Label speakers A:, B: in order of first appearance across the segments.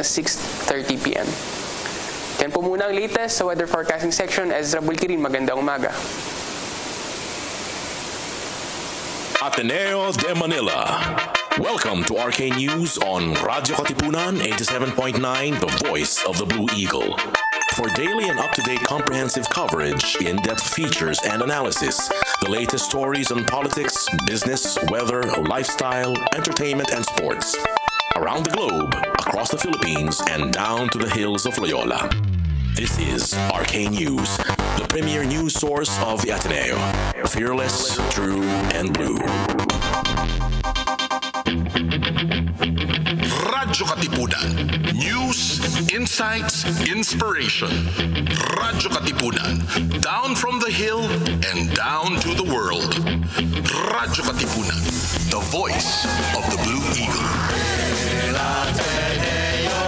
A: 6:30 p.m. Yan po muna ang latest sa weather forecasting section. Ezra Bultirin, magandang umaga.
B: Ateneo de Manila. Welcome to RK News on Radyo Katipunan 87.9, the voice of the Blue Eagle. For daily and up-to-date comprehensive coverage, in-depth features and analysis, the latest stories on politics, business, weather, lifestyle, entertainment, and sports. Around the globe, across the Philippines, and down to the hills of Loyola. This is RK News, the premier news source of the Ateneo. Fearless, true, and blue.
C: Radyo Katipunan. News, insights, inspiration. Radyo Katipunan. Down from the hill and down to the world. Radyo Katipunan. The voice of the Blue Eagle.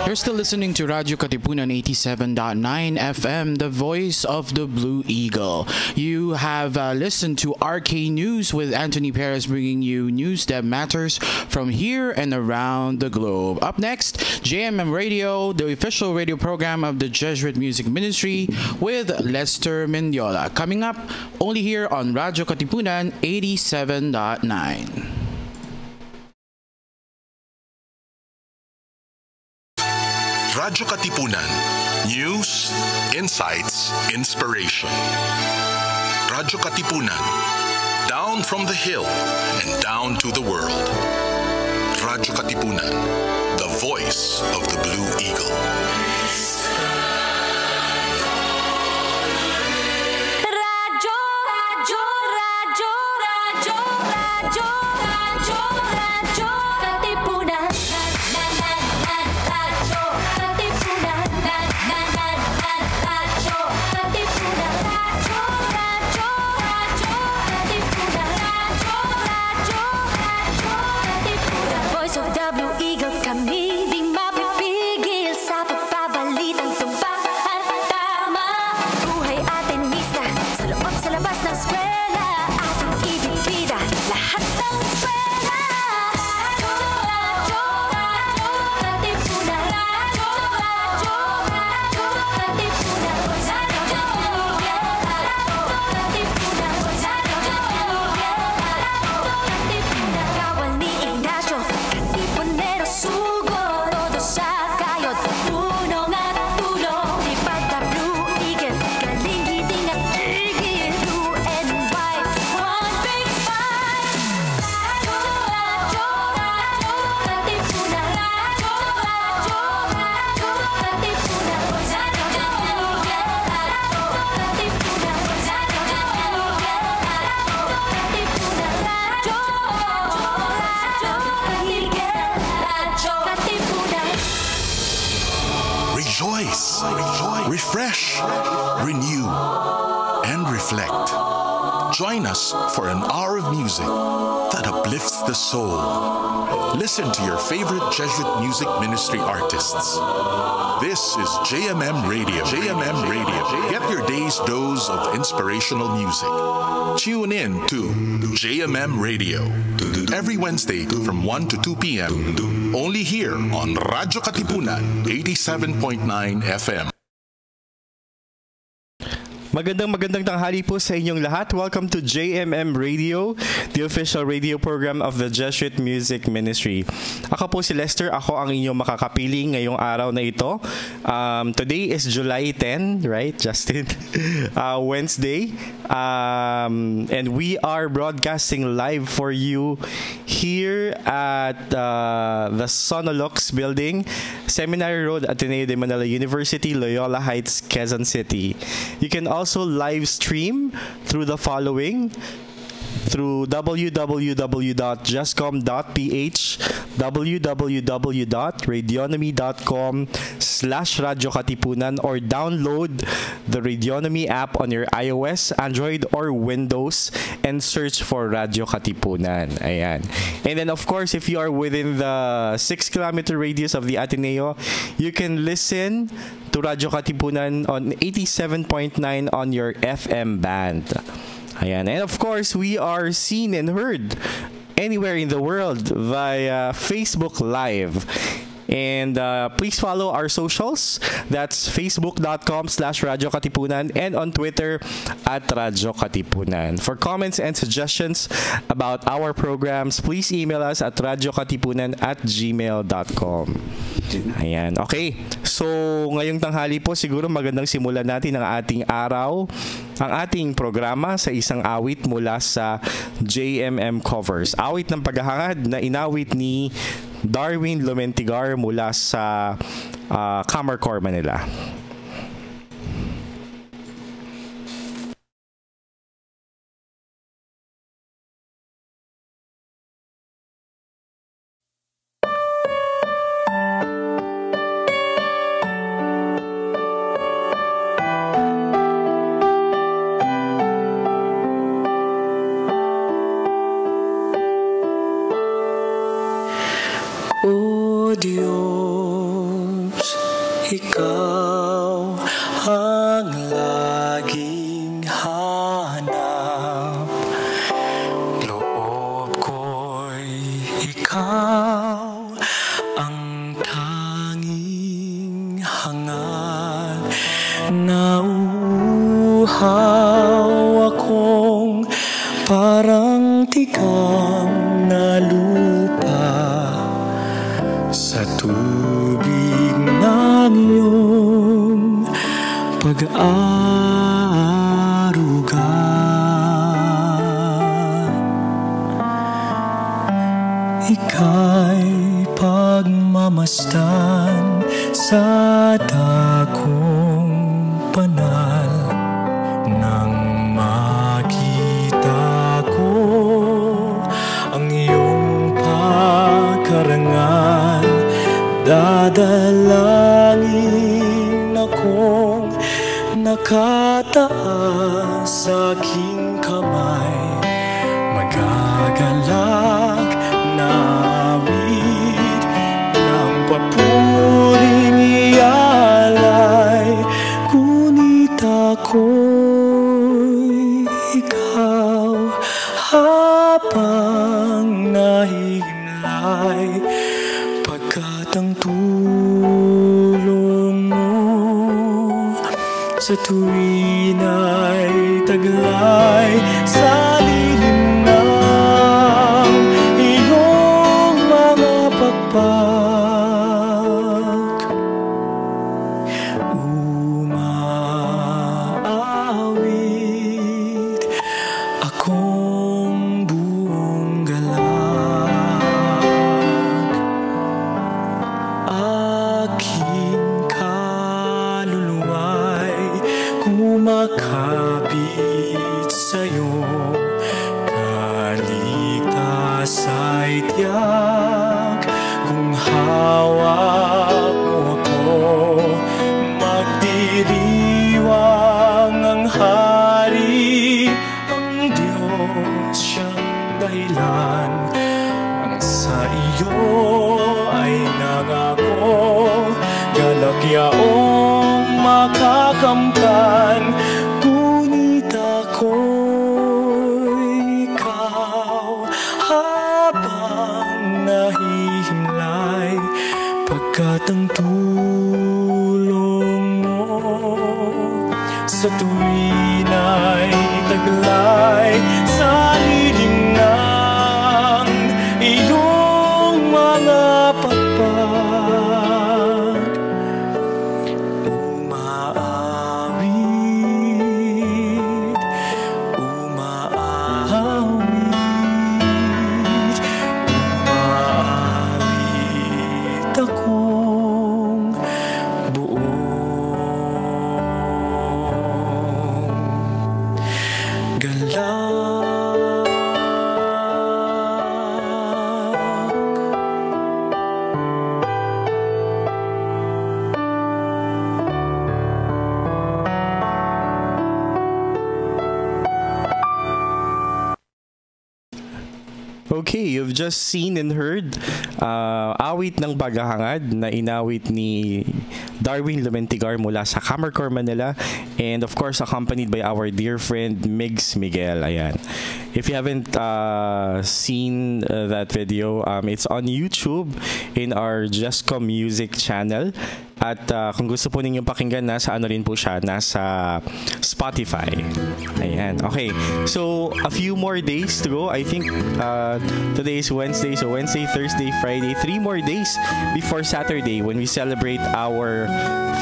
D: You're still listening to Radio Katipunan 87.9 FM, the voice of the Blue Eagle. You have listened to RK News with Anthony Perez bringing you news that matters from here and around the globe. Up next, JMM Radio, the official radio program of the Jesuit Music Ministry with Lester Mendiola. Coming up only here on Radio Katipunan 87.9.
C: Radyo Katipunan. News, insights, inspiration. Radyo Katipunan. Down from the hill and down to the world. Radyo Katipunan. The voice of the Blue Eagle.
E: Radyo, radyo, radyo, radyo, radyo, radyo, radyo, Katipunan.
C: Refresh, renew, and reflect. Join us for an hour of music that uplifts the soul. Listen to your favorite Jesuit Music Ministry artists. This is JMM Radio. JMM Radio. Get your day's dose of inspirational music. Tune in to JMM Radio every Wednesday from 1 to 2 p.m. Only here on Radyo Katipunan 87.9 FM.
F: Magandang tanghali po sa inyong lahat. Welcome to JMM Radio, the official radio program of the Jesuit Music Ministry. Ako po si Lester. Ako ang inyong makakapiling ngayong araw na ito. Today is July 10, right, Justin? Wednesday. And we are broadcasting live for you here at the Sonolux Building, Seminary Road, Ateneo de Manila University, Loyola Heights, Quezon City. You can also live stream through the following: through www.justcom.ph, www.radionomy.com/Radyo Katipunan, or download the Radionomy app on your iOS, Android, or Windows and search for Radyo Katipunan. Ayan. And then of course, if you are within the 6-kilometer radius of the Ateneo, you can listen to Radyo Katipunan on 87.9 on your FM band. Ayan. And of course, we are seen and heard anywhere in the world via Facebook Live. And please follow our socials. That's facebook.com/Radyo Katipunan and on Twitter @Radyo Katipunan. For comments and suggestions about our programs, please email us at radyokatipunan@gmail.com. Ayan. Okay. So, ngayong tanghali po, siguro magandang simulan natin ang ating araw, ang ating programa sa isang awit mula sa JMM Covers. Awit ng paghahangad na inawit ni Darwin Lumentigar mula sa Camarcor, Manila.
G: O Diyos, Ikaw ang laging hanap. Loob ko'y Ikaw ang tanging hangad. Nauuhaw akong parang tigang na lupa sa tubig ng iyong pag-aaruga. Ika'y pagmamasdan sa dakong banal nang makita ko ang iyong pagkarangal. Dadalangin akong nakataas sa aking kamay, magagalak na awit ng papuring ialay. Ngunit ako'y ikaw habang nahihimlay, pagkat ang tulong mo sa tuwin ay taglay sa lilim ng iyong mga pakpak. Umaawit akong buong galak, aking kaluluwa'y kumakapit sa'yo. Kaligtas ay tiyak kung hawak mo ako. Magdiriwang ang hari, ang Diyos siyang dahilan. Ang sa iyo ay nangako, galak yaong makakamtan. Ngunit ako'y ikaw habang nahihimlay, pagkat ang tulong mo sa tuwin ay taglay sa lilim ng iyong mga pakpak. Umaawit, umaawit, umaawit akong buong
F: Okay, you've just seen and heard Awit ng Bagahangad na inawit ni Darwin Lumentigar mula sa Camarcor, Manila, and of course accompanied by our dear friend Migs Miguel. Ayan. If you haven't seen that video, it's on YouTube in our Justcom Music channel. At kung gusto po ninyong pakinggan, nasa ano rin po siya, nasa Spotify. Ayan. Okay. So, a few more days to go. I think today is Wednesday. So, Wednesday, Thursday, Friday. 3 more days before Saturday when we celebrate our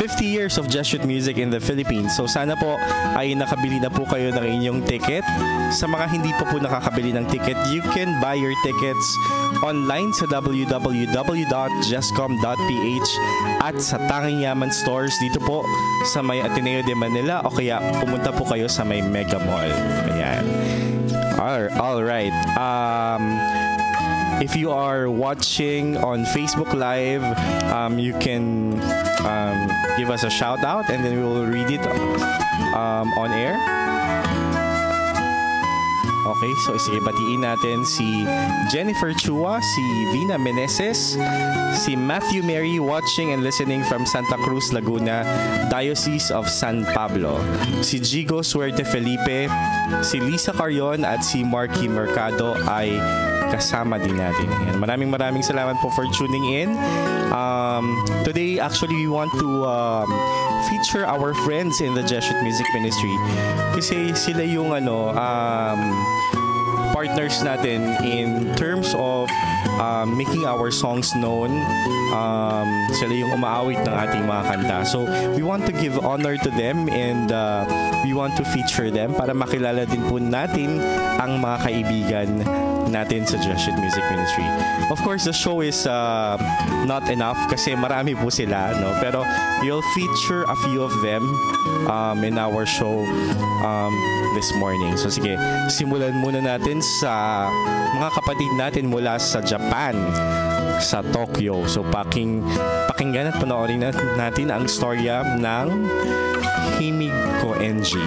F: 50 years of Jesuit music in the Philippines. So, sana po ay nakabili na po kayo ng inyong ticket. Sa mga hindi pa po nakakabili ng ticket, you can buy your tickets online sa www.justcom.ph at sa Tanging Yaman stores dito po sa may Ateneo de Manila, o kaya pumunta po kayo sa may Mega Mall. Ayan. All right. If you are watching on Facebook Live, you can give us a shout out and then we will read it on air. Okay, so sige, batiin natin si Jennifer Chua, si Vina Meneses, si Matthew Mary watching and listening from Santa Cruz, Laguna, Diocese of San Pablo, si Gigo Suerte Felipe, si Lisa Carion at si Marky Mercado ay kasama din natin. Yan. Maraming salamat po for tuning in. Today, actually, we want to feature our friends in the Jesuit Music Ministry kasi sila yung partners natin in terms of making our songs known. Sila yung umaawit ng ating mga kanta. So, we want to give honor to them and we want to feature them para makilala din po natin ang mga kaibigan natin sa Jesuit Music Ministry. Of course, the show is not enough kasi marami po sila, no? Pero we'll feature a few of them in our show this morning. So sige, simulan muna natin sa mga kapatid natin mula sa Japan, sa Tokyo. So pakinggan at panoorin natin ang storya ng Himig ko NG.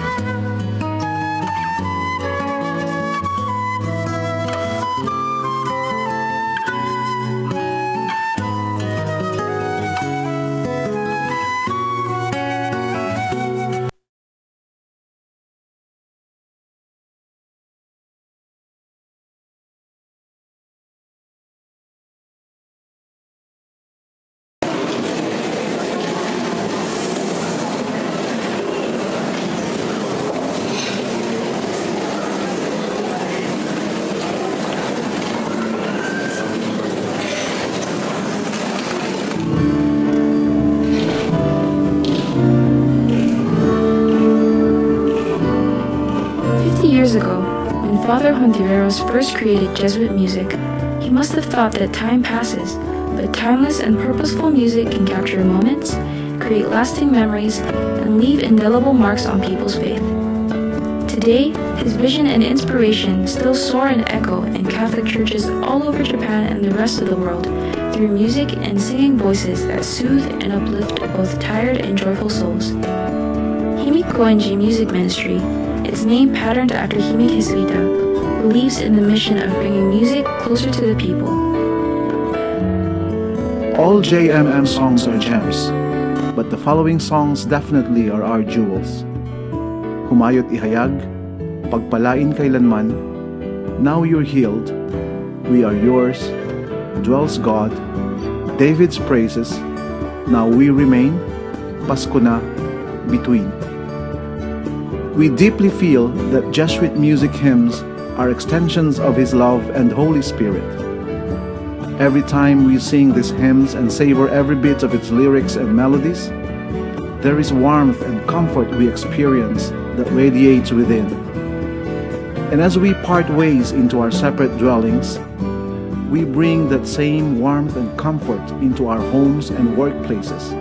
H: 50 years ago, when Father Hontiveros first created Jesuit music, he must have thought that time passes, but timeless and purposeful music can capture moments, create lasting memories, and leave indelible marks on people's faith. Today, his vision and inspiration still soar and echo in Catholic churches all over Japan and the rest of the world through music and singing voices that soothe and uplift both tired and joyful souls. Himig Koenji Music Ministry, its name patterned after Himig Jesuita, believes in the mission of bringing music closer to the people.
I: All JMM songs are gems, but the following songs definitely are our jewels. Humayot ihayag, pagpalain kailanman, now you're healed, we are yours, dwells God, David's praises, now we remain, Pasko na, between. We deeply feel that Jesuit music hymns are extensions of His love and Holy Spirit. Every time we sing these hymns and savor every bit of its lyrics and melodies, there is warmth and comfort we experience that radiates within. And as we part ways into our separate dwellings, we bring that same warmth and comfort into our homes and workplaces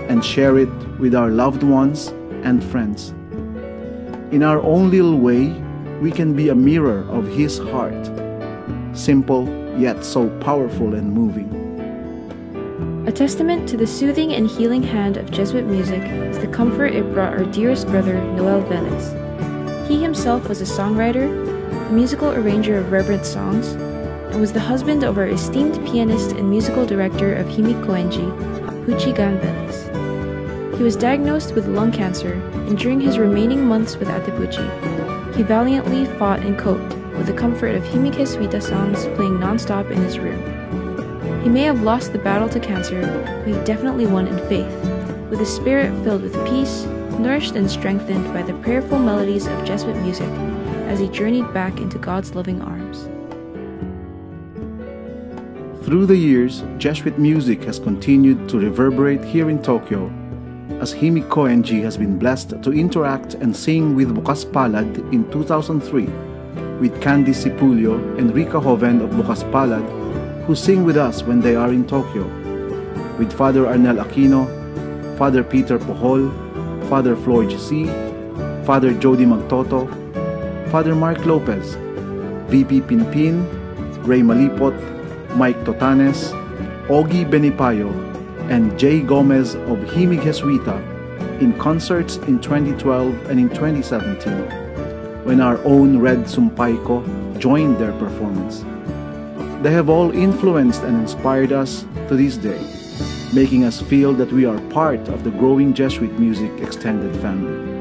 I: and share it with our loved ones and friends. In our own little way, we can be a mirror of His heart, simple yet so powerful and moving.
H: A testament to the soothing and healing hand of Jesuit music is the comfort it brought our dearest brother, Noel Velez. He himself was a songwriter, a musical arranger of reverent songs, and was the husband of our esteemed pianist and musical director of Himikoenji, Puchi Ganbelis. He was diagnosed with lung cancer, and during his remaining months with Ate Puchi, he valiantly fought and coped with the comfort of Himike Suita songs playing non-stop in his room. He may have lost the battle to cancer, but he definitely won in faith, with a spirit filled with peace, nourished and strengthened by the prayerful melodies of Jesuit music as he journeyed back into God's loving arms.
I: Through the years, Jesuit music has continued to reverberate here in Tokyo, as Himiko Enji has been blessed to interact and sing with Bukas Palad in 2003, with Candy Sipulio and Rika Hoven of Bukas Palad, who sing with us when they are in Tokyo, with Father Arnel Aquino, Father Peter Pohol, Father Floyd C., Father Jody Magtoto, Father Mark Lopez, VP Pinpin, Ray Malipot, Mike Totanes, Ogie Benipayo, and Jay Gomez of Himig Jesuita in concerts in 2012 and in 2017, when our own Red Sumpayco joined their performance. They have all influenced and inspired us to this day, making us feel that we are part of the growing Jesuit music extended family.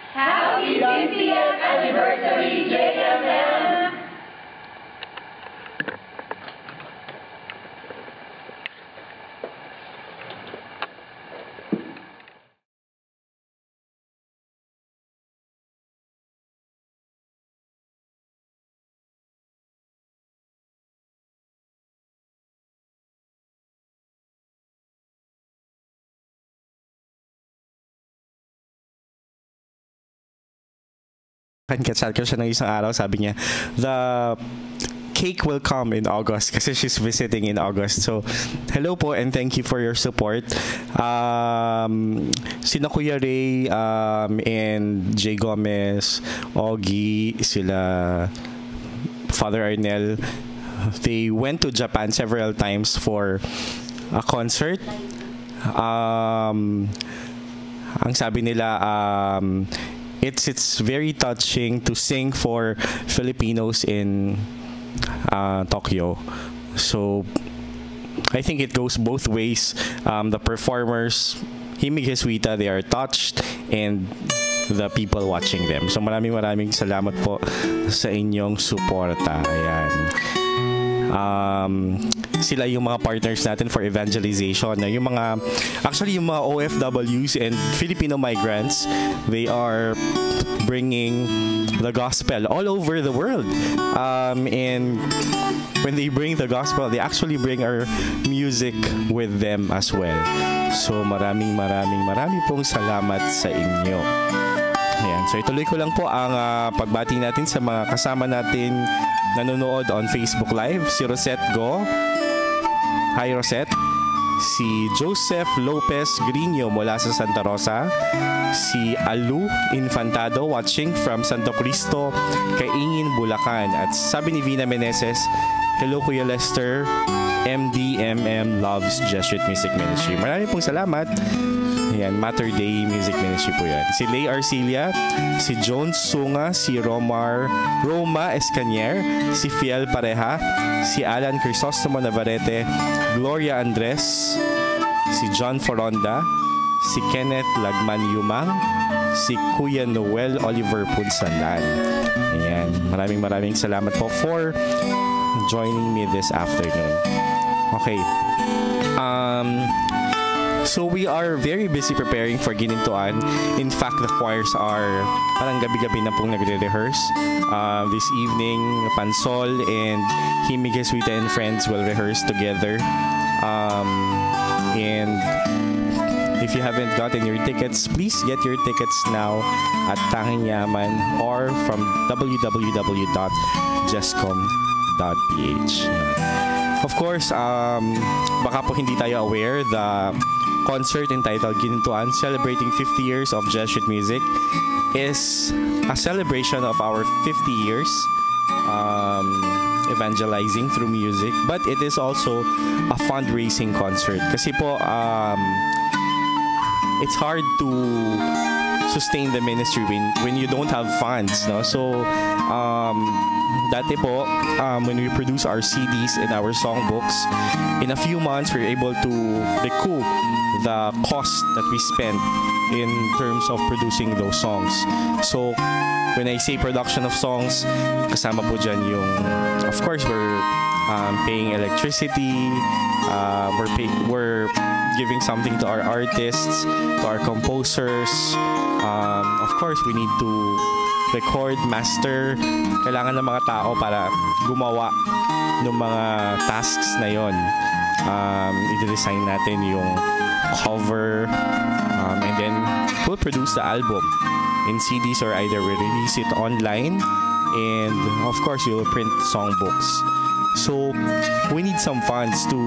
E: Happy 50th anniversary, JMM!
F: Chat ko siya ng isang araw, sabi niya, the cake will come in August kasi she's visiting in August. So, hello po and thank you for your support. Sina Kuya Ray and Jay Gomez, Ogie, sila Father Arnel, they went to Japan several times for a concert. Ang sabi nila, it's very touching to sing for Filipinos in Tokyo. So I think it goes both ways. The performers, Himig Jesuita, they are touched, and the people watching them. So maraming salamat po sa inyong suporta. Ayan. Sila yung mga partners natin for evangelization. Yung mga, actually yung mga OFWs and Filipino migrants, they are bringing the gospel all over the world. And when they bring the gospel, they actually bring our music with them as well. So maraming pong salamat sa inyo. Ayan. So ituloy ko lang po ang pagbati natin sa mga kasama natin nanonood on Facebook Live. Si Rosette Go. Hi Rosette. Si Joseph Lopez Grino mula sa Santa Rosa. Si Alu Infantado watching from Santo Cristo, Kaingin, Bulacan. At sabi ni Vina Meneses, hello Kuya Lester, MDMM loves Jesuit Music Ministry. Maraming pong salamat. Ayan, Mater Dei Music Ministry po yan. Si Lay Arcilia, si Jones Sunga, si Roma Escanier, si Fiel Pareha, si Alan Crisostomo Navarrete, Gloria Andres, si John Foronda, si Kenneth Lagman Yumang, si Kuya Noel Oliver Punsalan. Ayan, maraming salamat po for joining me this afternoon. Okay. So we are very busy preparing for Ginintuan. In fact, the choirs are parang gabi-gabi na pong nagre-rehearse. This evening, Pansol and Himige Suita and Friends will rehearse together. And if you haven't gotten your tickets, please get your tickets now at Tanging Yaman or from www.jescom.ph. Of course, baka po hindi tayo aware, the concert entitled Ginintuan, celebrating 50 years of Jesuit music, is a celebration of our 50 years evangelizing through music, but it is also a fundraising concert. Kasi po, it's hard to sustain the ministry when you don't have funds, no? So, dati po, when we produce our CDs and our songbooks, in a few months, we're able to recoup the cost that we spent in terms of producing those songs. So, when I say production of songs, kasama po dyan yung, of course, we're paying electricity, we're giving something to our artists, to our composers. Of course, we need to record, master. Kailangan ng mga tao para gumawa ng mga tasks na yon. I-design natin yung cover, and then we'll produce the album in CDs, or either we release it online, and of course we will print songbooks. So we need some funds to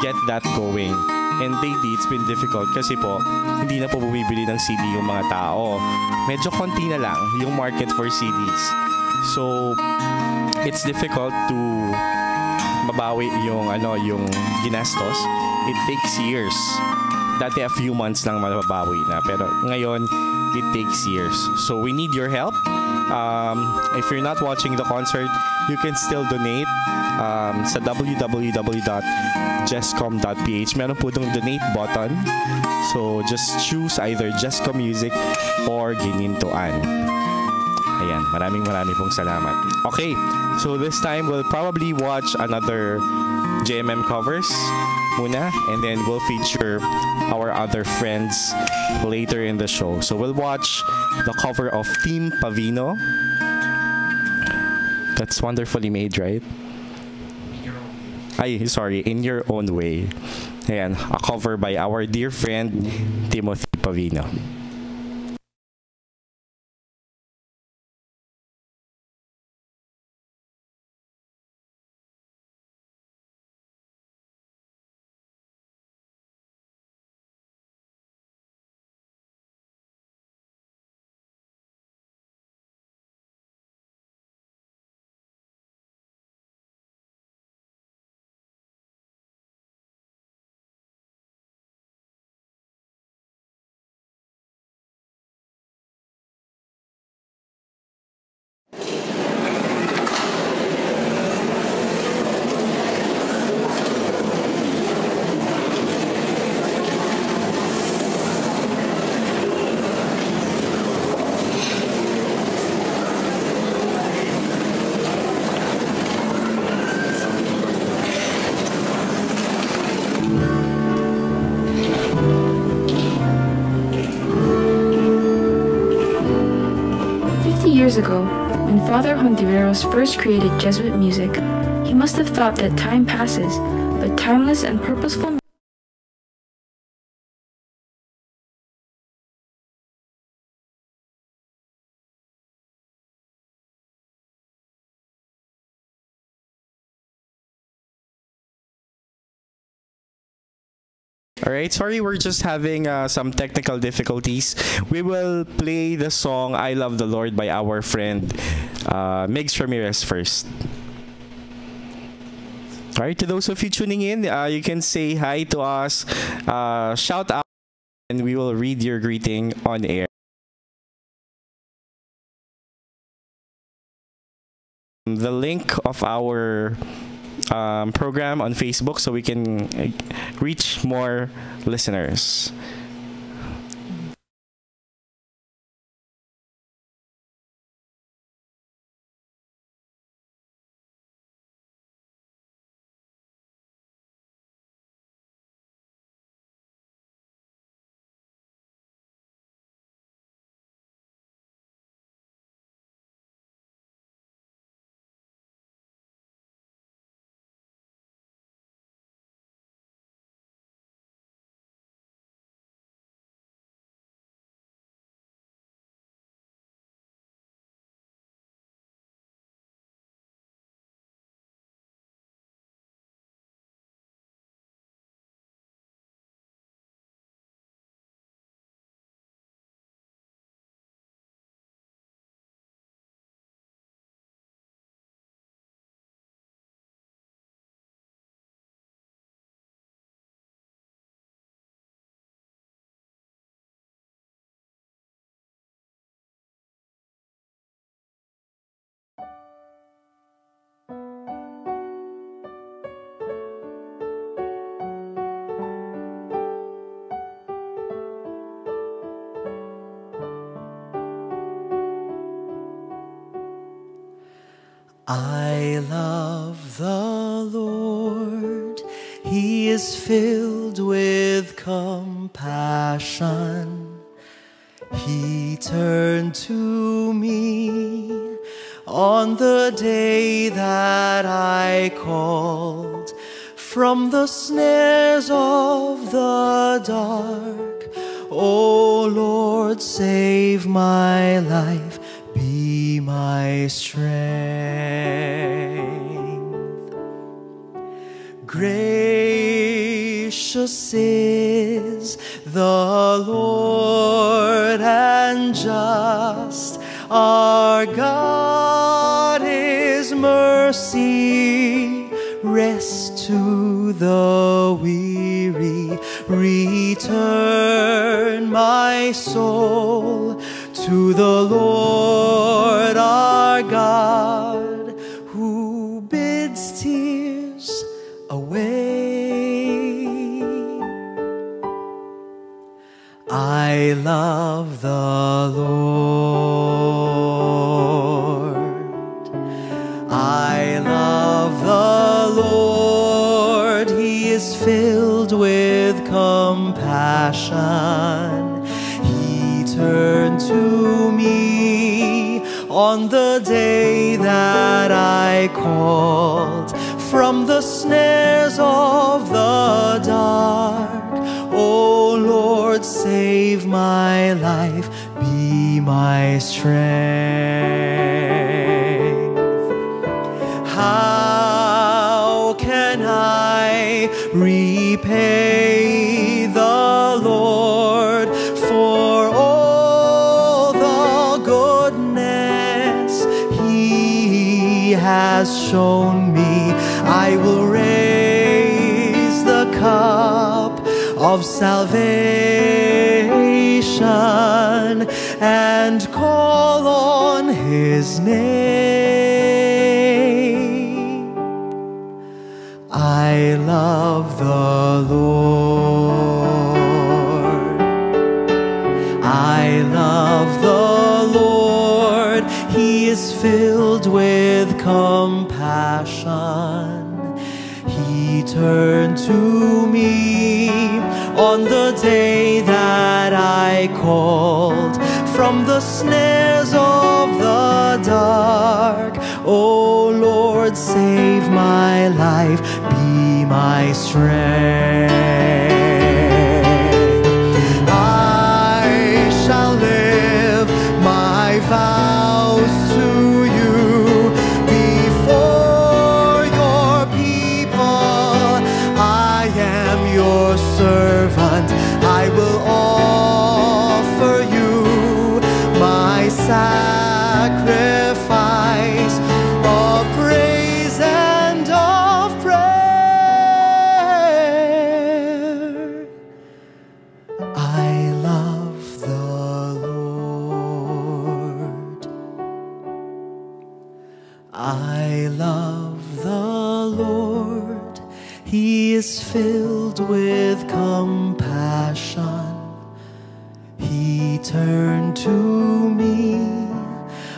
F: get that going. And lately, it's been difficult kasi po, hindi na po bumibili ng CD yung mga tao. Medyo konti na lang yung market for CDs. So, it's difficult to mabawi yung ginastos. It takes years. Dati a few months lang mababawi na. Pero ngayon, it takes years. So, we need your help. If you're not watching the concert, you can still donate sa www.jescom.ph. Meron po itong donate button. So, just choose either Jescom Music or Ginintuan. Ayan, maraming pong salamat. Okay, so this time we'll probably watch another JMM covers muna, and then we'll feature our other friends later in the show. So we'll watch the cover of Team Pavino. That's wonderfully made, right? In Your Own Way. Ayan, a cover by our dear friend Timothy Pavino.
H: Years ago, when Father Hontiveros first created Jesuit music, he must have thought that time passes, but timeless and purposeful
F: Alright, sorry, we're just having some technical difficulties. We will play the song I Love the Lord by our friend Migs Ramirez first. Alright, to those of you tuning in, you can say hi to us, shout out, and we will read your greeting on air. The link of our program on Facebook so we can reach more listeners.
G: I love the Lord. He is filled with compassion. He turned to me on the day that I called from the snares of the dark. O Lord, save my life, be my strength. Gracious is the Lord and just our God, His mercy rest to the weary. Return my soul to the Lord our God, who bids tears away. I love the Lord. I love the Lord. He is filled with compassion. He turned to me on the day that I called from the snares of the dark. O Lord, save my life, be my strength. How can I repay the Lord for all the goodness He has shown me? I will raise the cup of salvation and call on His name. I love the Lord. I love the Lord. He is filled with compassion. He turned to me on the day that I called from the snares of the dark. O Lord, save my life, be my strength. I shall live my vows to you before your people. I am your servant. I will offer you my sacrifice of praise and of prayer. I love the Lord. I love the Lord. He is filled with compassion. He turned to me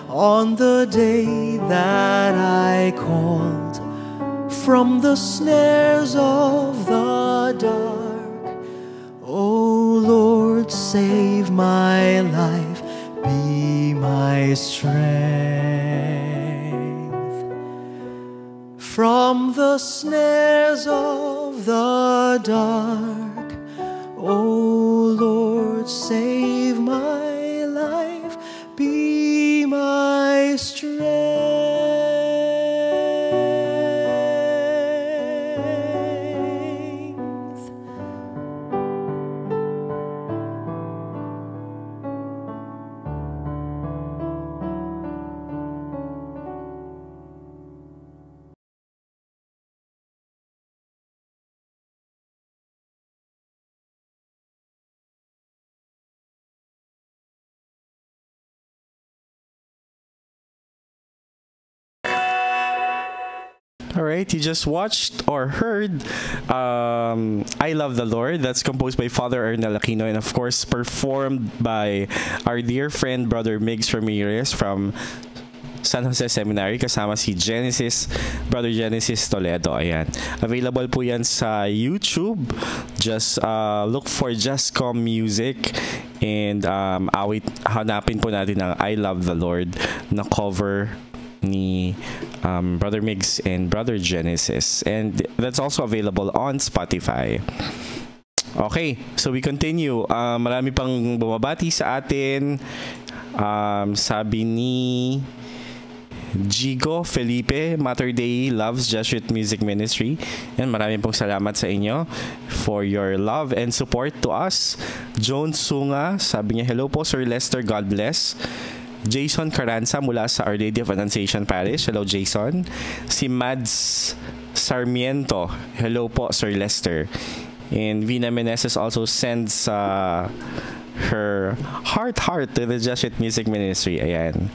G: on the day that I called from the snares of the dark. O Lord, save my life, be my strength. From the snares of the dark, O Lord, save my life, be my strength.
F: All right, you just watched or heard I Love the Lord. That's composed by Father Ernel Aquino and, of course, performed by our dear friend, Brother Migs Ramirez from San Jose Seminary kasama si Brother Genesis Toledo. Ayan. Available po yan sa YouTube. Just look for Justcom Music and hanapin po natin ang I Love the Lord na cover ni Brother Migs and Brother Genesis. And that's also available on Spotify. Okay, so we continue. Marami pang bumabati sa atin. Sabi ni Gigo Felipe, Mater Dei loves Jesuit Music Ministry. And maraming pong salamat sa inyo for your love and support to us. Joan Sunga, sabi niya, hello po Sir Lester, God bless. Jason Caranza mula sa Our Lady of Annunciation Parish. Hello Jason. Si Mads Sarmiento, hello po Sir Lester. And Vina Meneses also sends her heart to the Jesuit Music Ministry. Ayan.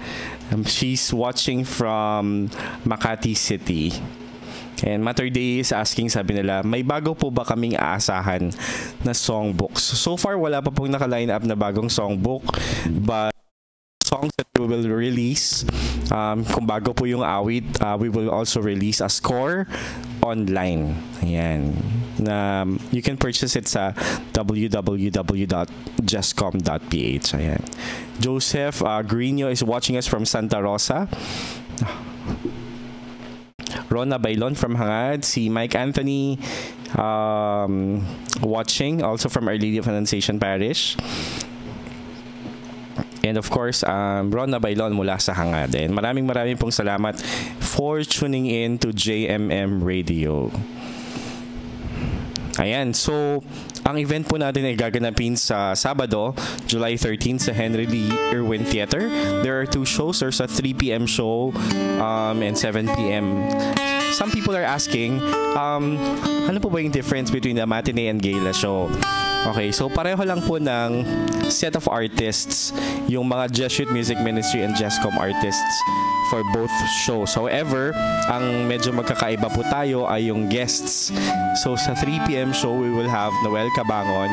F: She's watching from Makati City. And Mater Dei is asking, sabi nila, may bago po ba kaming aasahan na songbooks? So far, wala pa pong naka-line up na bagong songbook. But songs that we will release, kung bago po yung awit, we will also release a score online. Ayan. You can purchase it sa www.justcom.ph. Ayan. Joseph Grino is watching us from Santa Rosa. Rona Bailon from Hangad. Si Mike Anthony watching also from Our Lady of Annunciation Parish. And of course, Rona Bailon mula sa Hangad. And maraming pong salamat for tuning in to JMM Radio. Ayan, so ang event po natin ay gaganapin sa Sabado, July 13 sa Henry Lee Irwin Theater. There are 2 shows. There's a 3 p.m. show and 7 p.m. Some people are asking, ano po ba yung difference between the matinee and gala show? Okay, so pareho lang po ng set of artists, yung mga Jesuit Music Ministry and Justcom artists for both shows. However, ang medyo magkakaiba po tayo ay yung guests. So sa 3 p.m. show, we will have Noel Cabangon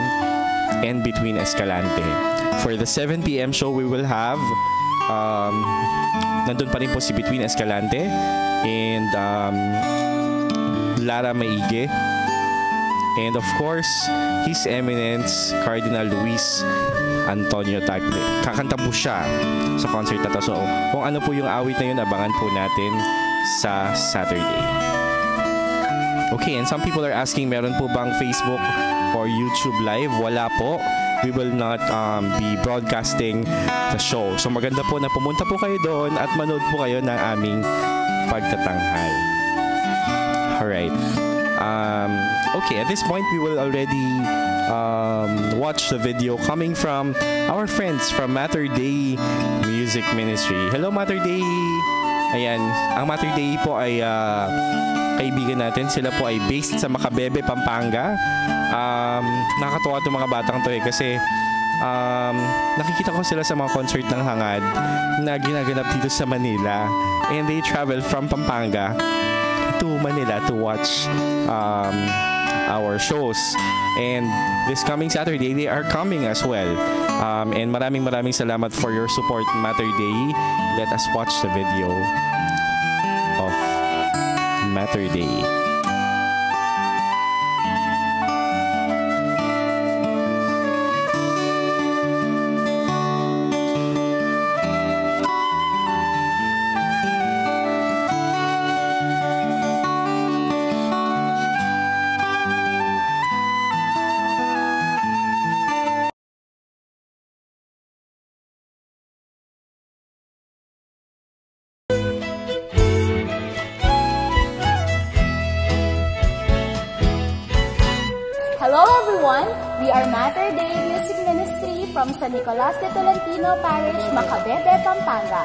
F: and Between Escalante. For the 7 p.m. show, we will have nandun pa rin po si Between Escalante and Lara Maige. And of course, His Eminence Cardinal Luis Antonio Tagle. Kakanta po siya sa concert na to. So, kung ano po yung awit na yun, abangan po natin sa Saturday. Okay, and some people are asking, meron po bang Facebook or YouTube Live? Wala po. We will not be broadcasting the show. So, maganda po na pumunta po kayo doon at manood po kayo ng aming pagtatanghal. Alright. Okay, at this point, we will already watch the video coming from our friends from Mater Dei Music Ministry. Hello, Mater Dei! Ayan, ang Mater Dei po ay kaibigan natin. Sila po ay based sa Macabebe, Pampanga. Nakakatuwa itong mga batang to kasi nakikita ko sila sa mga concert ng Hangad na ginaganap dito sa Manila. And they travel from Pampanga to Manila to watch our shows. And this coming Saturday, they are coming as well. And maraming salamat for your support, Mater Dei. Let us watch the video of Mater Dei.
J: We are Mater Dei Music Ministry from San Nicolas de Tolentino Parish, Macabebe, Pampanga.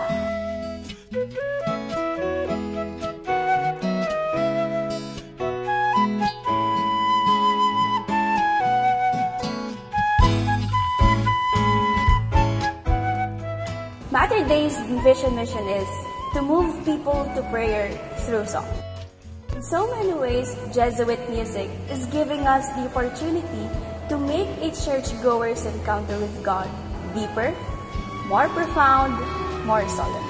J: Mater Dei's vision mission is to move people to prayer through song. In so many ways, Jesuit music is giving us the opportunity to make a churchgoer's encounter with God deeper, more profound, more solemn.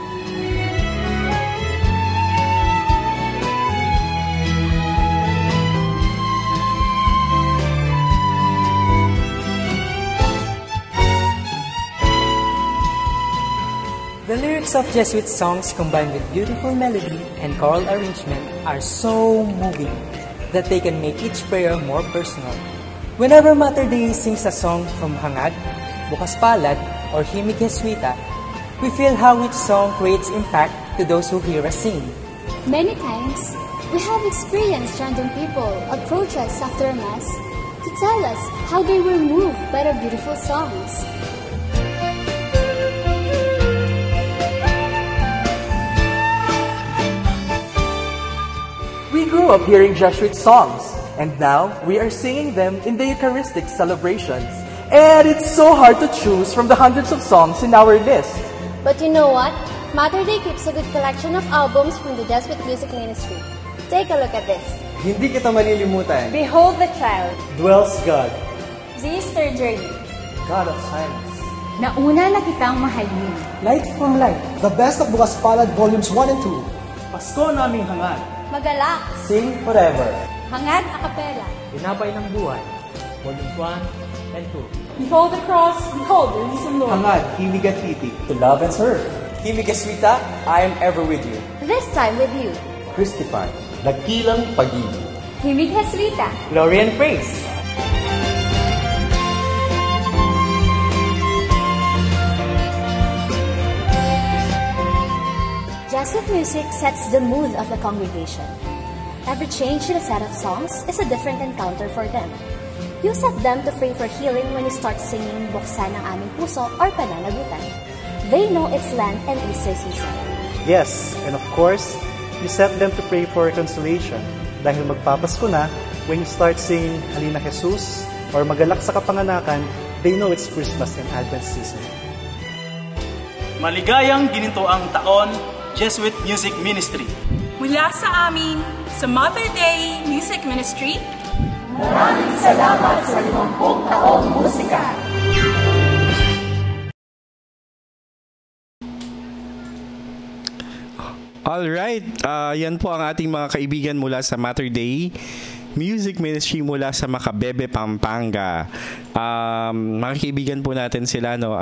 K: lyrics of Jesuit songs combined with beautiful melody and choral arrangement are so moving that they can make each prayer more personal. Whenever Mater Dei sings a song from Hangad, Bukas Palad, or Himig Jesuita, we feel how each song creates impact to those who hear us sing.
J: Many times, we have experienced random people approach us after Mass to tell us how they were moved by the beautiful songs.
L: We grew up hearing Jesuit songs, and now we are singing them in the Eucharistic celebrations. And it's so hard to choose from the hundreds of songs in our list.
J: But you know what? Mater Dei keeps a good collection of albums from the Jesuit Music Ministry. Take a look at this.
M: Hindi kita malilimutan.
J: Behold the Child.
M: Dwells God.
J: The Easter Journey.
M: God of Silence.
J: Nauna na kitang mahalin.
M: Light from Light. The best of Bukas Palad Volumes 1 and 2. Pasko naming hangad.
J: Magalak.
M: Sing Forever.
J: Hangad a Capella.
K: Tinapay ng Buhay. Volumes 1 and 2.
J: Behold the Cross. Behold the Risen Lord.
M: Hangad, Himig at Titi. To Love and Serve. Himig Jesuita, I Am Ever With You.
J: This time with you.
M: Crucified. Dakilang Pag-ibig.
J: Himig Jesuita.
K: Glory and Praise.
J: Jesuit music sets the mood of the congregation. Every change in a set of songs is a different encounter for them. You set them to pray for healing when you start singing Buksan ang Aming Puso or Pananagutan. They know it's Lent and Easter season.
M: Yes, and of course, you set them to pray for reconciliation dahil magpapasko na when you start singing Halina Jesus or Magalak sa Kapanganakan, they know it's Christmas and Advent season.
N: Maligayang Ginintuang Taon, Jesuit Music Ministry.
O: Mula sa amin, sa Mother Day Music Ministry,
E: maraming salamat sa 50 taong musika.
F: Alright, yan po ang ating mga kaibigan mula sa Mater Dei Music Ministry mula sa Macabebe, Pampanga. Mga kaibigan po natin sila, no?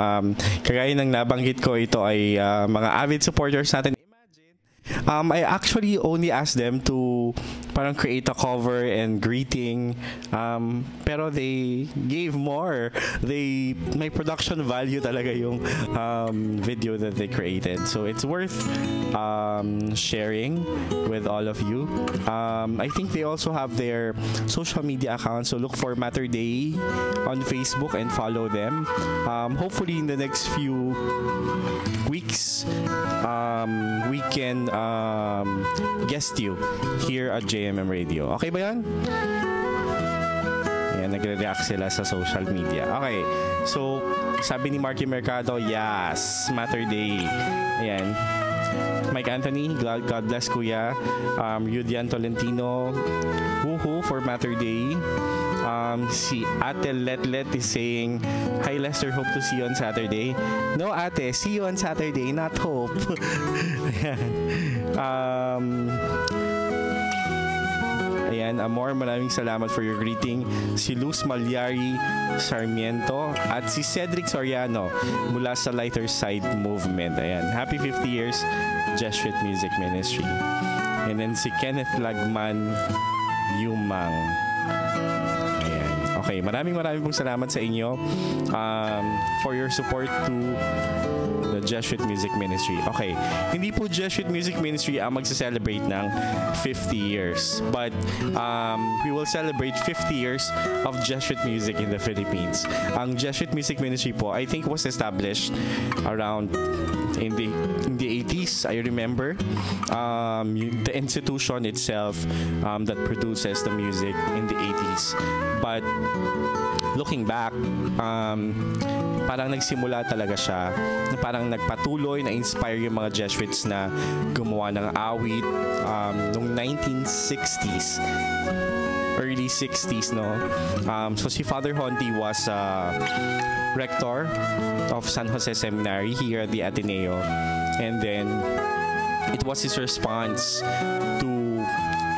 F: Kagaya ng nabanggit ko, ito ay mga avid supporters natin. I actually only asked them to parang create a cover and greeting, pero they gave more. May production value talaga yung video that they created, so it's worth sharing with all of you. I think they also have their social media accounts, so look for Mater Dei on Facebook and follow them. Hopefully in the next few weeks we can guest you here at JMM Radio. Okay ba yan? Ayan, nagre-react sila sa social media. Okay, so sabi ni Marky Mercado, yes, Mater Dei. Ayan, Mike Anthony, God bless Kuya. Yudian Tolentino, woohoo for Mater Dei. Si Ate Letlet is saying, hi Lester, hope to see you on Saturday. No Ate, see you on Saturday, not hope. Ayan, Amor, maraming salamat for your greeting. Si Luz Malyari Sarmiento at si Cedric Soriano mula sa Lighter Side Movement. Ayan, happy 50 years Jesuit Music Ministry. And then si Kenneth Lagman Yumang. Okay, maraming pong salamat sa inyo for your support to the Jesuit Music Ministry. Okay, hindi po Jesuit Music Ministry ang magse-celebrate ng 50 years, but we will celebrate 50 years of Jesuit music in the Philippines. Ang Jesuit Music Ministry po, I think was established around in the 80s, I remember. The institution itself that produces the music in the 80s. But looking back, parang nagsimula talaga siya, parang nagpatuloy, na-inspire yung mga Jesuits na gumawa ng awit noong 1960s, early 60s, no? So si Father Honti was rector of San Jose Seminary here at the Ateneo, and then it was his response to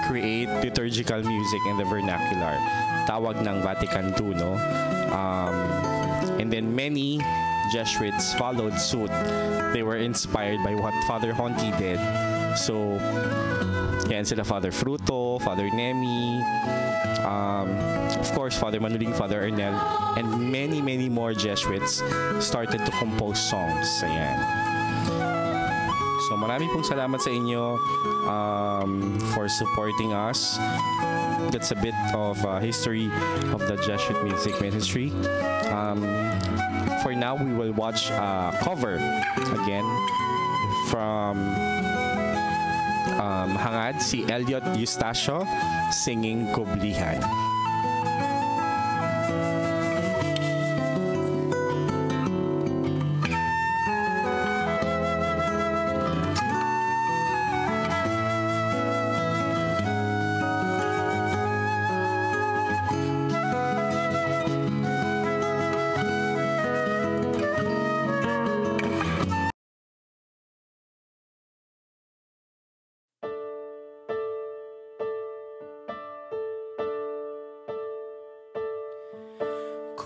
F: create liturgical music in the vernacular, tawag ng Vatican II, no? And then many Jesuits followed suit they were inspired by what Father Honti did. So, yan sila Father Fruto, Father Nemi, of course, Father Manuling, Father Ernel, and many, many more Jesuits started to compose songs. Ayan. So, marami pong salamat sa inyo for supporting us. That's a bit of history of the Jesuit Music Ministry. For now, we will watch a cover again from Hangad, si Elliot Eustacio singing Kublihan.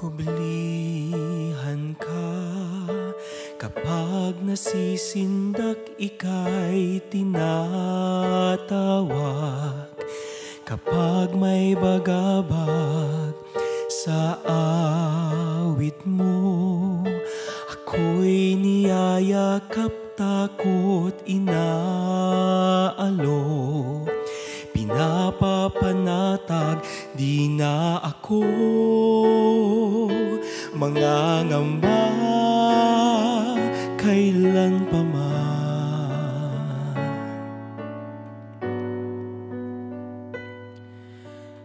G: Kublihan ka kapag nasisindak ika'y tinatawag, kapag may bagabag sa awit mo, ako'y niyayakap, takot inaalok, pinapapanatag, di na ako mangangamba kailan pa man.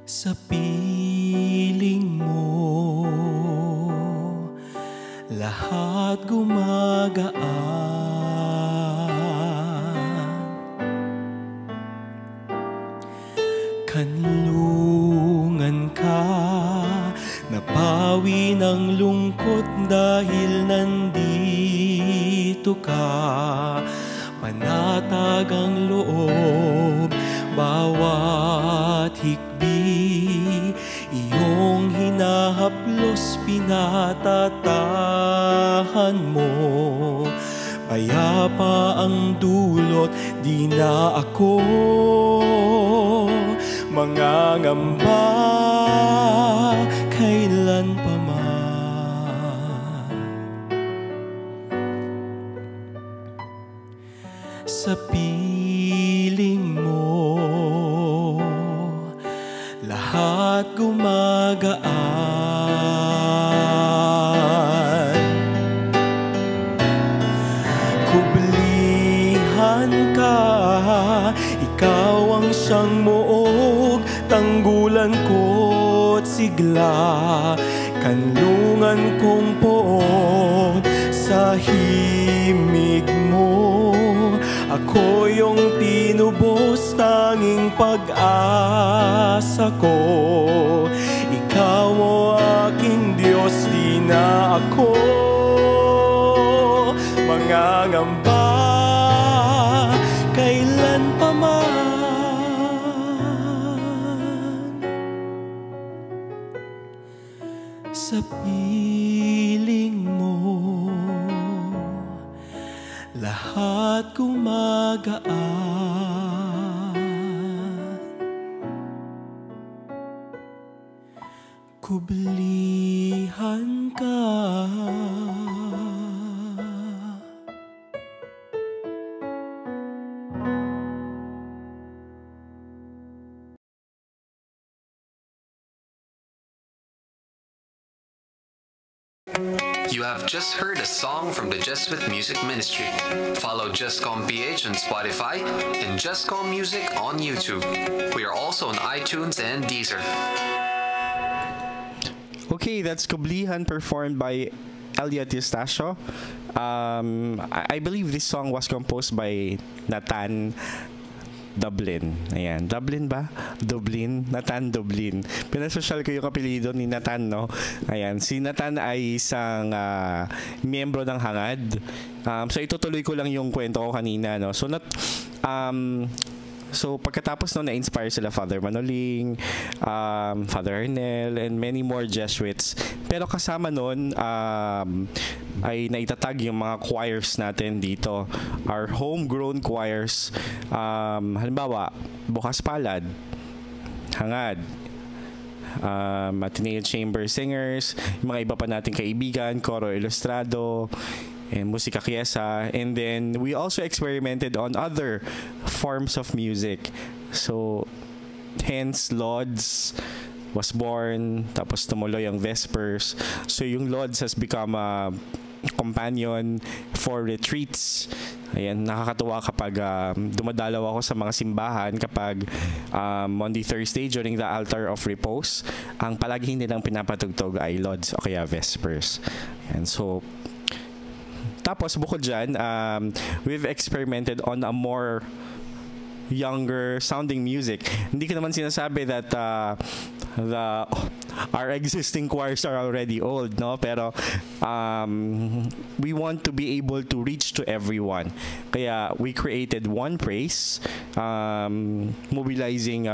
G: Sa piling mo lahat gumagaan, kanlungan ka, napawi ng lungkot dahil nandito ka, panatag ang loob, bawat hikbi, iyong hinahaplos, pinatatahan mo, payapa ang dulot, di na ako mangangamba kailan pa man. Sa piling mo lahat gumagaan, kublihan ka, ikaw ang siyang muog, tanggulan ko't sigla, kanlungan kong poon sa himig mo, ako yung tinubos, tanging pag-asa ko, ikaw mo aking Diyos, di na ako mangangamba kailan pa man. Sa piling mo lahat gumagaan, kublihan ka.
P: You have just heard a song from the Jesuit Music Ministry. Follow JustCom PH on Spotify and JustCom Music on YouTube. We are also on iTunes and Deezer.
F: Okay, that's Kublihan performed by Elliot Eustacio. I believe this song was composed by Nathan Dublin. Ayan. Dublin ba? Dublin? Nathan Dublin. Pinasosyal ko yung apelido ni Nathan, no? Ayan. Si Nathan ay isang miyembro ng Hangad. So, itutuloy ko lang yung kwento ko kanina, no? So, pagkatapos no, na-inspire sila Father Manoling, Father Ernel, and many more Jesuits. Pero kasama nun, ay naitatag yung mga choirs natin dito. Our homegrown choirs, halimbawa, Bukas Palad, Hangad, Ateneo Chamber Singers, yung mga iba pa nating kaibigan, Coro Ilustrado, and Musika Kiesa. And then, we also experimented on other forms of music. So, hence, Lods was born, tapos tumuloy ang Vespers. So, yung Lods has become a companion for retreats. Ayan, nakakatuwa kapag dumadalaw ako sa mga simbahan kapag on the Thursday during the altar of repose, ang palagi nilang pinapatugtog ay Lods o kaya Vespers. And so, tapos bukod dyan, we've experimented on a more younger sounding music. Hindi ko naman sinasabi that our existing choirs are already old, no? Pero we want to be able to reach to everyone. Kaya we created One Praise, mobilizing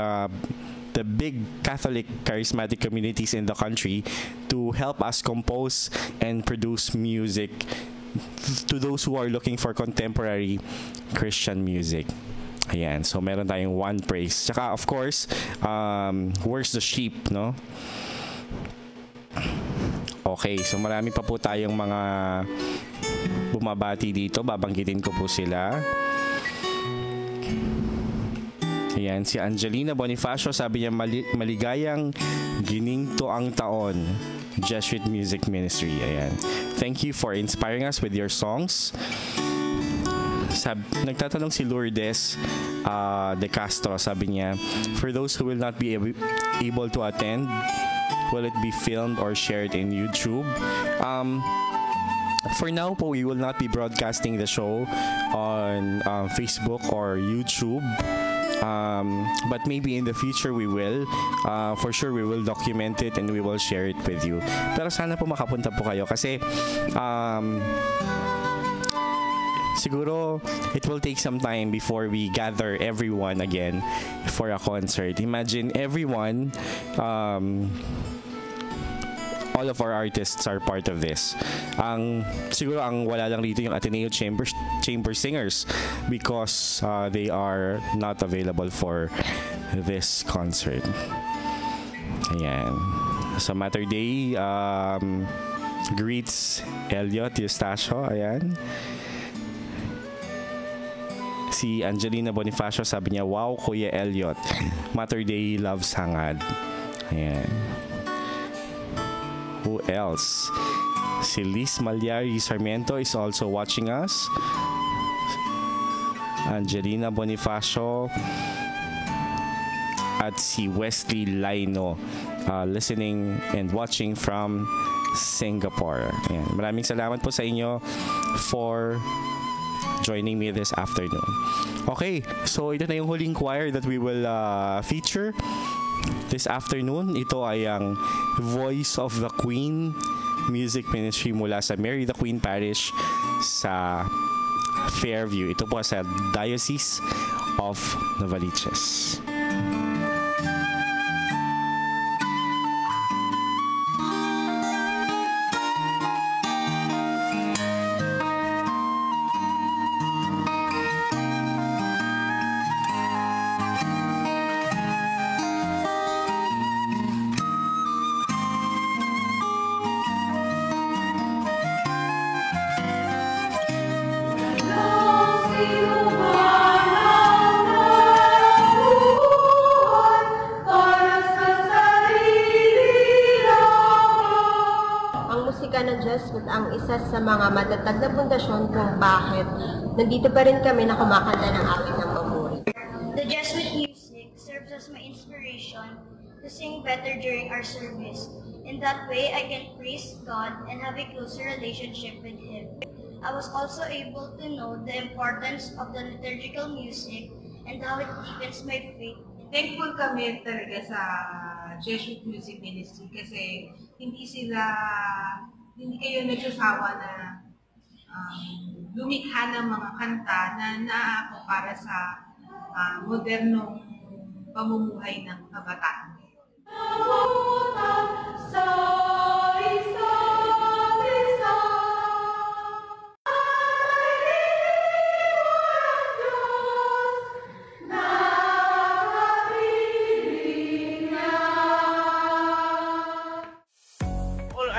F: the big Catholic charismatic communities in the country to help us compose and produce music to those who are looking for contemporary Christian music. Ayan, so meron tayong One Praise. Tsaka of course, Where's the Sheep, no? Okay, so marami pa po tayong mga bumabati dito. Babanggitin ko po sila. Ayan, si Angelina Bonifacio, sabi niya maligayang Ginintuan taon, Jesuit Music Ministry. Ayan. Thank you for inspiring us with your songs. Nagtatanong si Lourdes De Castro, sabi niya, for those who will not be able to attend, will it be filmed or shared in YouTube? For now po, we will not be broadcasting the show on Facebook or YouTube. But maybe in the future we will. For sure we will document it and we will share it with you. Pero sana po makapunta po kayo kasi siguro it will take some time before we gather everyone again for a concert. Imagine everyone, all of our artists are part of this. Siguro ang wala lang dito yung Ateneo Chamber Singers because they are not available for this concert. Ayan. Sa Mater Dei, greets Elliot Eustacio. Ayan. Si Angelina Bonifacio, sabi niya, wow, Kuya Elliot. Mater Dei loves Hangad. Ayan. Who else? Si Liz Malyari Sarmiento is also watching us. Angelina Bonifacio. At si Wesley Laino, listening and watching from Singapore. Ayan. Maraming salamat po sa inyo for joining me this afternoon. Okay, so ito na yung huling choir that we will feature this afternoon. Ito ay ang Voice of the Queen Music Ministry mula sa Mary the Queen Parish sa Fairview. Ito po sa Diocese of Novaliches.
Q: Ang isa sa mga matatag na pundasyon kung bakit nandito pa rin kami na kumakanta ng aking pamuri.
R: The Jesuit music serves as my inspiration to sing better during our service. In that way, I can praise God and have a closer relationship with Him. I was also able to know the importance of the liturgical music and how it deepens my faith.
S: Thankful kami talaga sa Jesuit Music Ministry kasi hindi kayo nagsasawa na lumikha ng mga kanta na naako para sa modernong pamumuhay ng kabataan.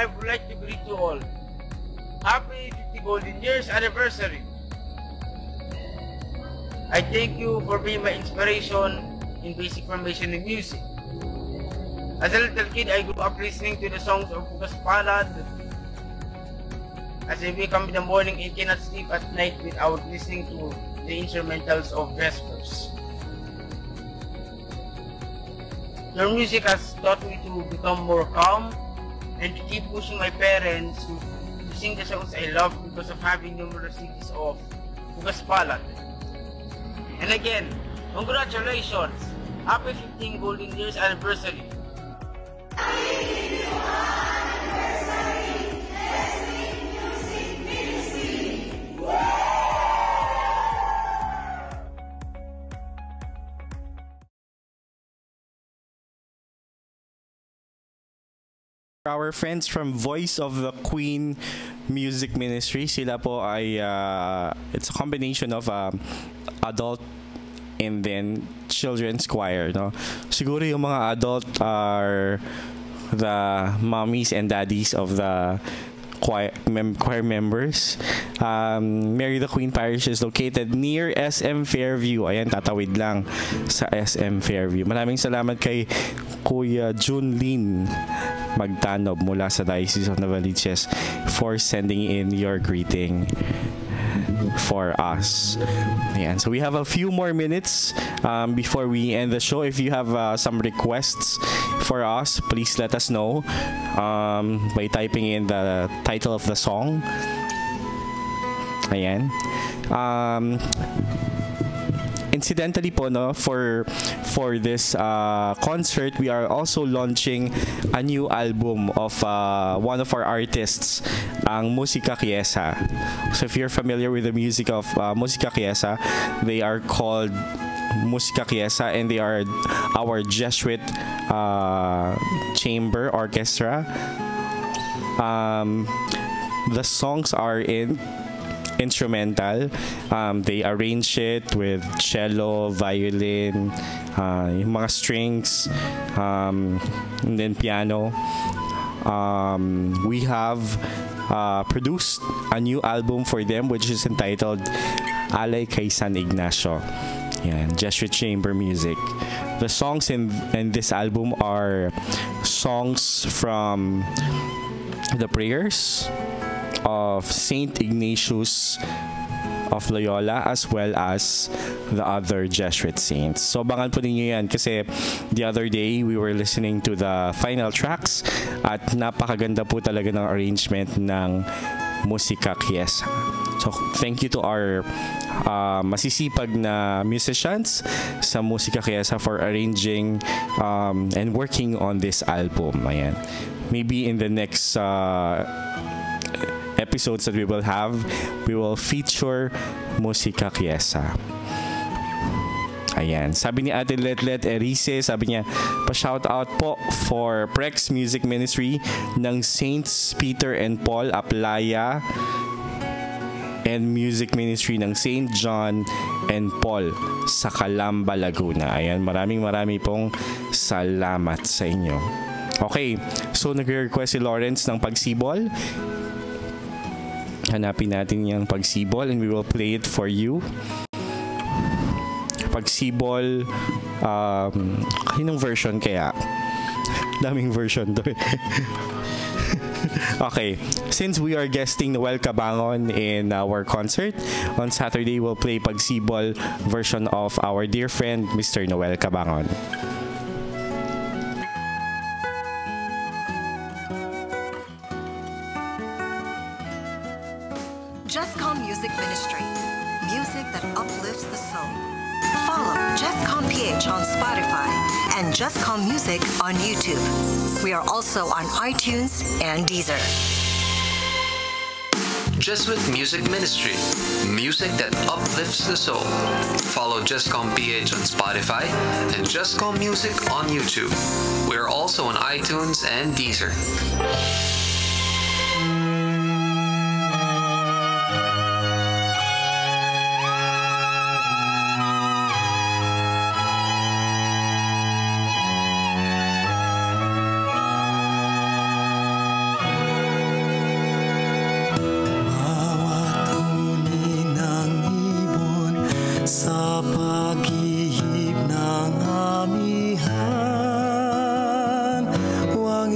T: I would like to greet you all. Happy 50 Golden Years Anniversary! I thank you for being my inspiration in basic formation in music. As a little kid, I grew up listening to the songs of Bukas Palad. As I wake up in the morning, I cannot sleep at night without listening to the instrumentals of Vespers. Your music has taught me to become more calm and to keep pushing my parents to sing the songs I love because of having numerous CDs of Bukas Palad. And again, congratulations! Happy 15 Golden Years Anniversary!
F: Our friends from Voice of the Queen Music Ministry, sila po ay it's a combination of adult and then children's choir, no? Siguro yung mga adult are the mommies and daddies of the choir members. Mary the Queen Parish is located near SM Fairview. Ayan, tatawid lang sa SM Fairview. Maraming salamat kay Kuya Junlin Magtanob mula sa Diocese of Novaliches for sending in your greeting for us. Ayan, so we have a few more minutes before we end the show. If you have some requests for us, please let us know by typing in the title of the song. Ayan. Incidentally po, no, for this concert, we are also launching a new album of one of our artists, ang Musika Kiesa. So if you're familiar with the music of Musika Kiesa, they are called Musika Kiesa and they are our Jesuit chamber orchestra. The songs are in instrumental. They arrange it with cello, violin, yung mga strings, and then piano. We have produced a new album for them which is entitled Alay kay San Ignacio. Yan, Jesuit Chamber Music. The songs in this album are songs from the prayers of Saint Ignatius of Loyola as well as the other Jesuit saints. So abangan po ninyo yan kasi the other day we were listening to the final tracks at napakaganda po talaga ng arrangement ng Musika Kiesa. So thank you to our masisipag na musicians sa Musika Kiesa for arranging and working on this album. Ayan. Maybe in the next episodes that we will feature Musika Kiesa. Ayan. Sabi ni Ate Letlet Erice, sabi niya, pa-shoutout po for Prex Music Ministry ng Saints Peter and Paul Aplaya and Music Ministry ng St. John and Paul sa Calamba, Laguna. Ayan. Maraming pong salamat sa inyo. Okay. So, nag-request si Lawrence ng Pagsibol. Hanapin natin yung Pagsibol and we will play it for you. Pagsibol, anong version kaya? Daming version to. Okay, since we are guesting Noel Cabangon in our concert, on Saturday we'll play Pagsibol version of our dear friend, Mr. Noel Cabangon.
U: JustCom Music Ministry. Music that uplifts the soul. Follow JustCom PH on Spotify and JustCom Music on YouTube. We are also on iTunes and Deezer.
P: Jesuit Music Ministry. Music that uplifts the soul. Follow JustCom PH on Spotify and JustCom Music on YouTube. We are also on iTunes and Deezer.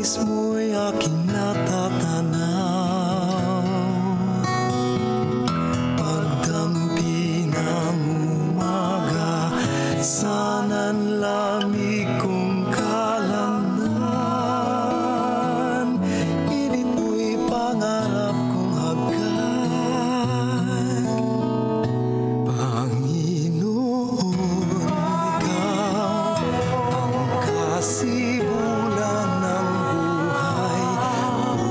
G: mismo'y aking natatanaw. Pagdampi ng umaga, sana'y lamig kong kalamnan. Pilit mo'y pangarap kong hagkan. Panginoon, ikaw ang kasibulan ng buhay.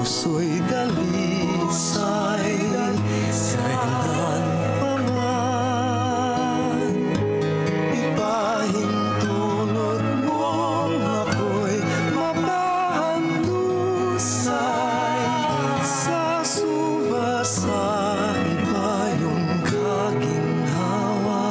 G: Puso'y dalisay, kailan pa man. Ipahintulot mong ako'y mapahandusay. Sa subasa iba yung kaginhawa.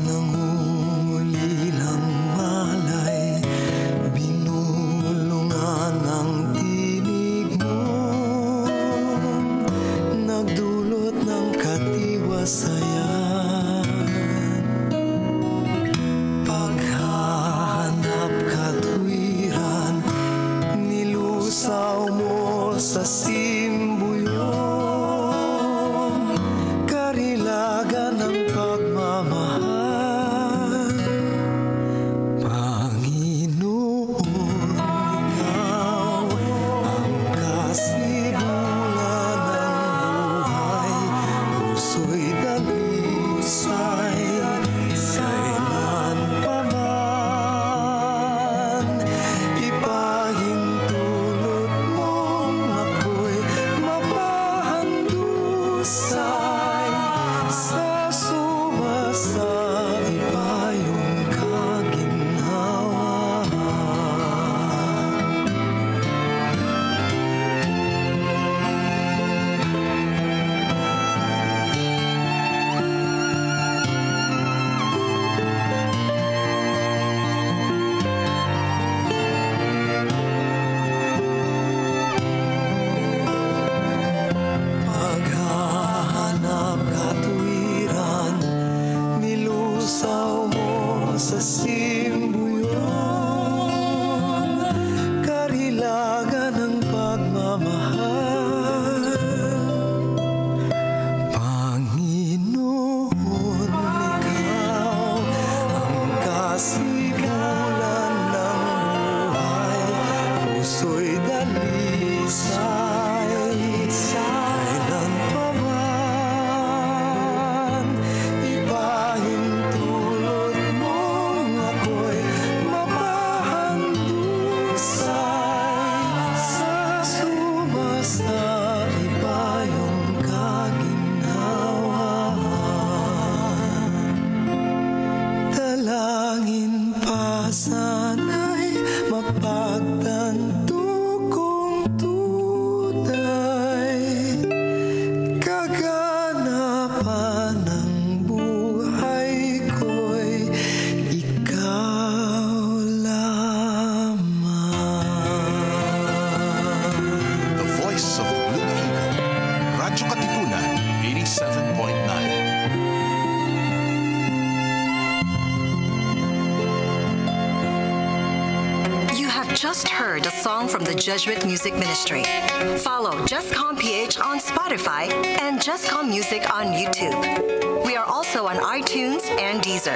G: Nangungulilang malay, binulungan ang tinig mo. Nagdulot ng katiwasayan. Paghahanap katwiran, nilusaw mo sa simbuyon. Karilagan ng pagmamahal. Panginoon, ikaw ang kasibulan ng buhay. Puso'y dalisay, kailan pa man. Ipahintulot mong ako'y mapahandusay. Sa subasa iba yung kaginhawa. Paghahanap katwiran, nilusaw mo sa simbuyon. Karilagan ng pagmamahal. Panginoon, ikaw ang kasibulan ng buhay. Puso'y dalisay, kailan pa man. Ipahintulot mong ako'y mapahandusay. Sa subasa iba yung kaginhawa. Dalangin pa sana'y mapagtanto kong tunay. Kaganapan ng buhay ko'y ikaw lamang.
C: The Voice of the Blue Eagle, Radyo Katipunan, 87.9.
U: You have just heard a song from the Jesuit Music Ministry. Follow JustCom PH on Spotify and JustCom Music on YouTube. We are also on iTunes and Deezer.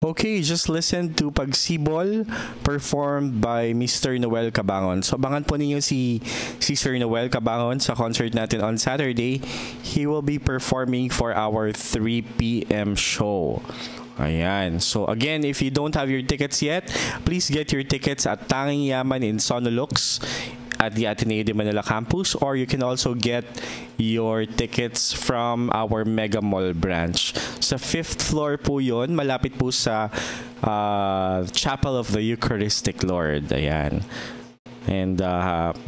F: Okay, just listen to Pagsibol performed by Mr. Noel Cabangon. So abangan po ninyo si Sir Noel Cabangon sa concert natin on Saturday. He will be performing for our 3 p.m. show. Ayan. So again, if you don't have your tickets yet, please get your tickets at Tanging Yaman in Sonolux at the Ateneo de Manila campus, or you can also get your tickets from our Mega Mall branch. Sa 5th floor po yun, malapit po sa Chapel of the Eucharistic Lord. Ayan. And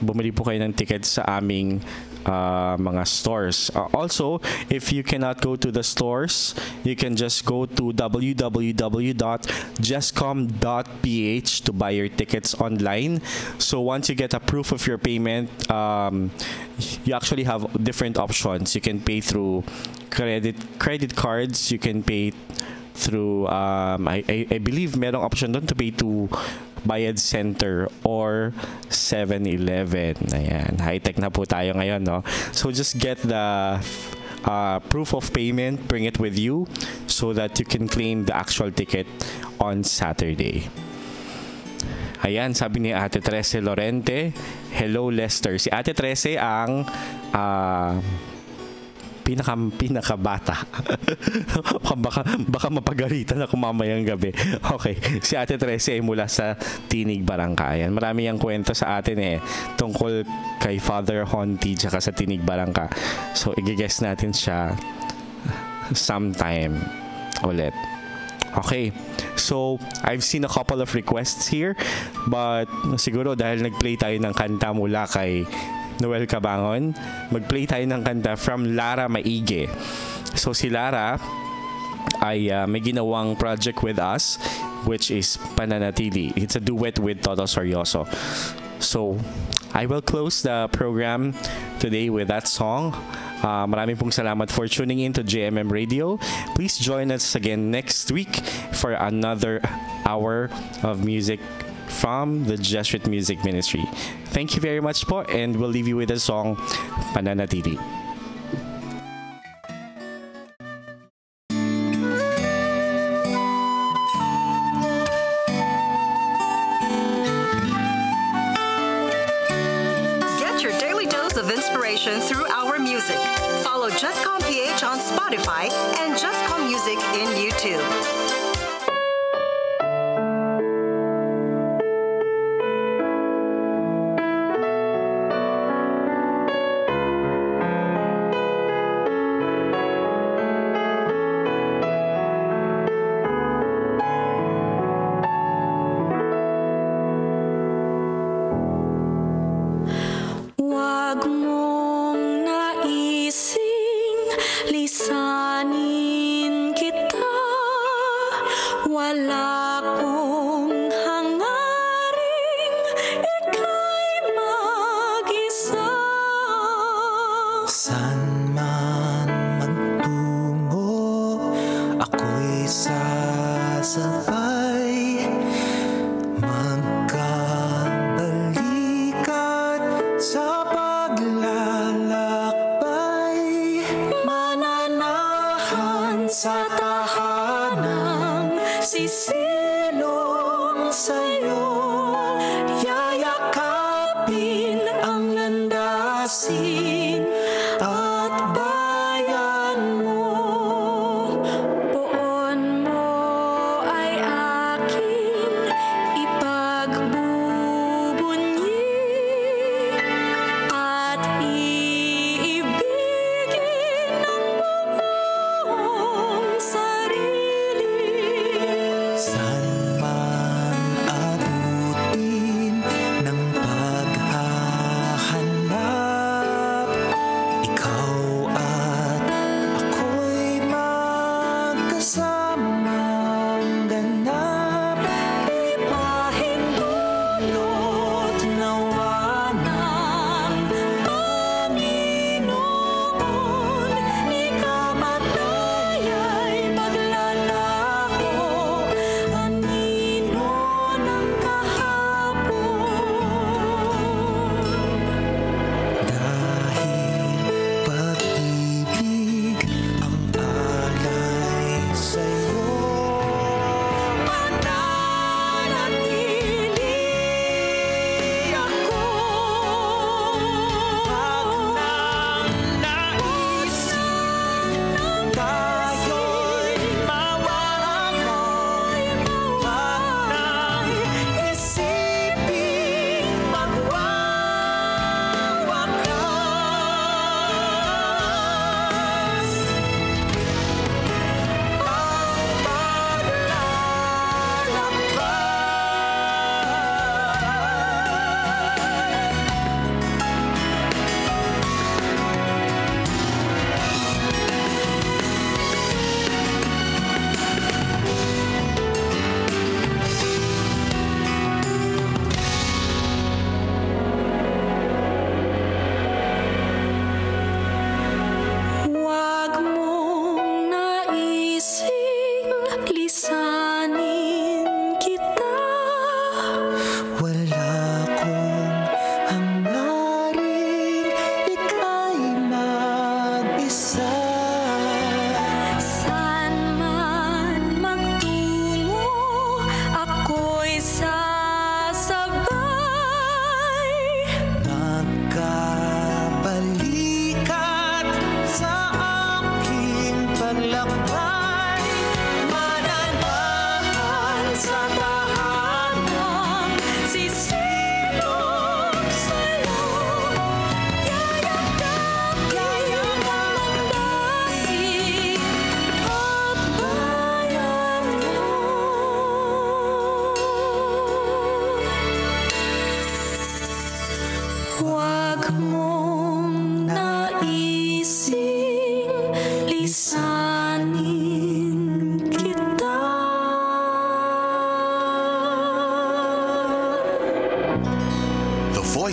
F: bumili po kayo ng tickets sa aming mga stores. Also, if you cannot go to the stores, you can just go to www.justcom.ph to buy your tickets online. So once you get a proof of your payment, you actually have different options. You can pay through credit cards. You can pay through I believe merong option doon to pay to Bayad Center or 7-Eleven. Ayan, high-tech na po tayo ngayon, no? So just get the proof of payment, bring it with you so that you can claim the actual ticket on Saturday. Ayan, sabi ni Ate Trece Lorente, hello Lester. Si Ate Trece ang pinakabata. baka mapagalitan ako mamayang gabi. Okay, si Ate Trece ay mula sa Tinig Barangka. Ayan, marami yang kwento sa atin tungkol kay Father Honti tsaka sa Tinig Barangka. So, i-guess natin siya sometime ulit. Okay, so I've seen a couple of requests here, but siguro dahil nag-play tayo ng kanta mula kay Noel Cabangon, mag-play tayo ng kanta from Lara Maige. So si Lara ay may ginawang project with us, which is Pananatili. It's a duet with Toto Sorioso. So I will close the program today with that song. Maraming pong salamat for tuning in to JMM Radio. Please join us again next week for another hour of music from the Jesuit Music Ministry. Thank you very much po, and we'll leave you with the song Pananatili.
U: Get your daily dose of inspiration through our music. Follow JustCom PH on Spotify and JustCom Music in YouTube.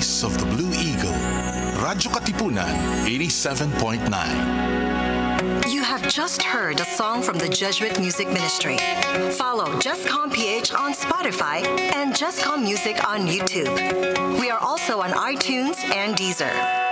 C: voice of the Blue Eagle, Radyo Katipunan 87.9.
U: You have just heard a song from the Jesuit Music Ministry. Follow JustCom PH on Spotify and JustCom Music on YouTube. We are also on iTunes and Deezer.